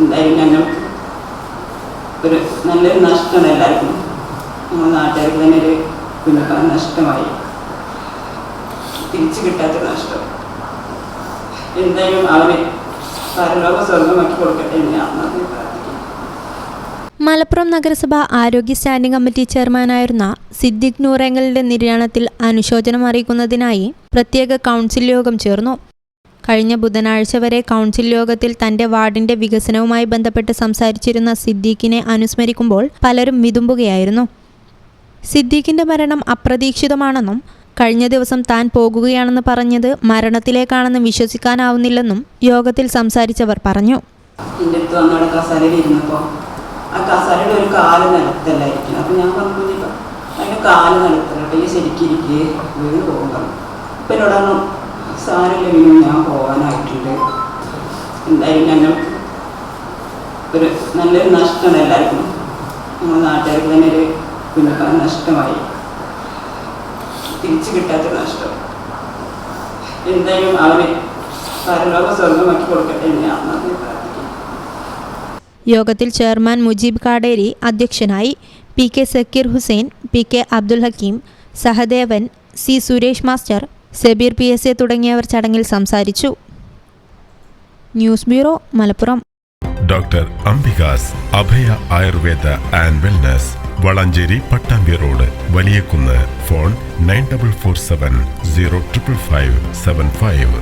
എന്തായാലും ഞങ്ങൾക്ക് ഒരു നല്ലൊരു നഷ്ടമാണ് എല്ലാവർക്കും. നമ്മുടെ നാട്ടുകാർക്ക് തന്നെ ഒരു നഷ്ടമായി, തിരിച്ചു കിട്ടാത്തൊരു നഷ്ടം. എന്തായാലും അവര് പരലോക സ്വർഗമാക്കി കൊടുക്കട്ടെ എന്ന് പ്രാർത്ഥിക്കുന്നു. മലപ്പുറം നഗരസഭ ആരോഗ്യ സ്റ്റാൻഡിംഗ് കമ്മിറ്റി ചെയർമാനായിരുന്ന സിദ്ദിഖ് നൂറേങ്ങലിന്റെ നിര്യാണത്തിൽ അനുശോചനം അറിയിക്കുന്നതിനായി പ്രത്യേക കൗൺസിൽ യോഗം ചേർന്നു. കഴിഞ്ഞ ബുധനാഴ്ച വരെ കൗൺസിൽ യോഗത്തിൽ തന്റെ വാർഡിന്റെ വികസനവുമായി ബന്ധപ്പെട്ട് സംസാരിച്ചിരുന്ന സിദ്ദീഖിനെ അനുസ്മരിക്കുമ്പോൾ പലരും വിതുമ്പുകയായിരുന്നു. സിദ്ദീഖിന്റെ മരണം അപ്രതീക്ഷിതമാണെന്നും കഴിഞ്ഞ ദിവസം താൻ പോകുകയാണെന്ന് പറഞ്ഞത് മരണത്തിലേക്കാണെന്ന് വിശ്വസിക്കാനാവുന്നില്ലെന്നും യോഗത്തിൽ സംസാരിച്ചവർ പറഞ്ഞു. ആ കസാരയുടെ ഒരു കാല് നിലത്തല്ലായിരിക്കും. അപ്പം ഞാൻ പറഞ്ഞു, അതിൻ്റെ കാല് നിലത്തിലോട്ട് ശരിക്കിരിക്കുക വീട് പോകുമ്പോൾ ഇപ്പം എന്നോടാണ് സാരമില്ല, വീണ്ടും ഞാൻ പോകാനായിട്ടുണ്ട്. എന്തായാലും ഞങ്ങൾക്ക് ഒരു നല്ലൊരു നഷ്ടമാണ് എല്ലാവർക്കും. നമ്മുടെ നാട്ടുകാർക്ക് തന്നെ ഒരു നഷ്ടമായി, തിരിച്ചു കിട്ടാത്തൊരു നഷ്ടം. എന്തായാലും അവർ പരലോക സ്വർഗമാക്കി കൊടുക്കട്ടെ എന്ന് ഞാൻ പ്രാർത്ഥിക്കുന്നു. യോഗത്തിൽ ചെയർമാൻ മുജീബ് കാടേരി അധ്യക്ഷനായി. P K Zakir Hussain, P K Abdul Hakeem, Sahadevan, C Suresh master, Sabeer PSA തുടങ്ങിയവർ ചടങ്ങിൽ സംസാരിച്ചു. News bureau, Malappuram. Doctor Ambika's Abhaya Ayurveda and wellness, Valanchery Pattambi road, Valiyakunnu. Phone 9447 0555575.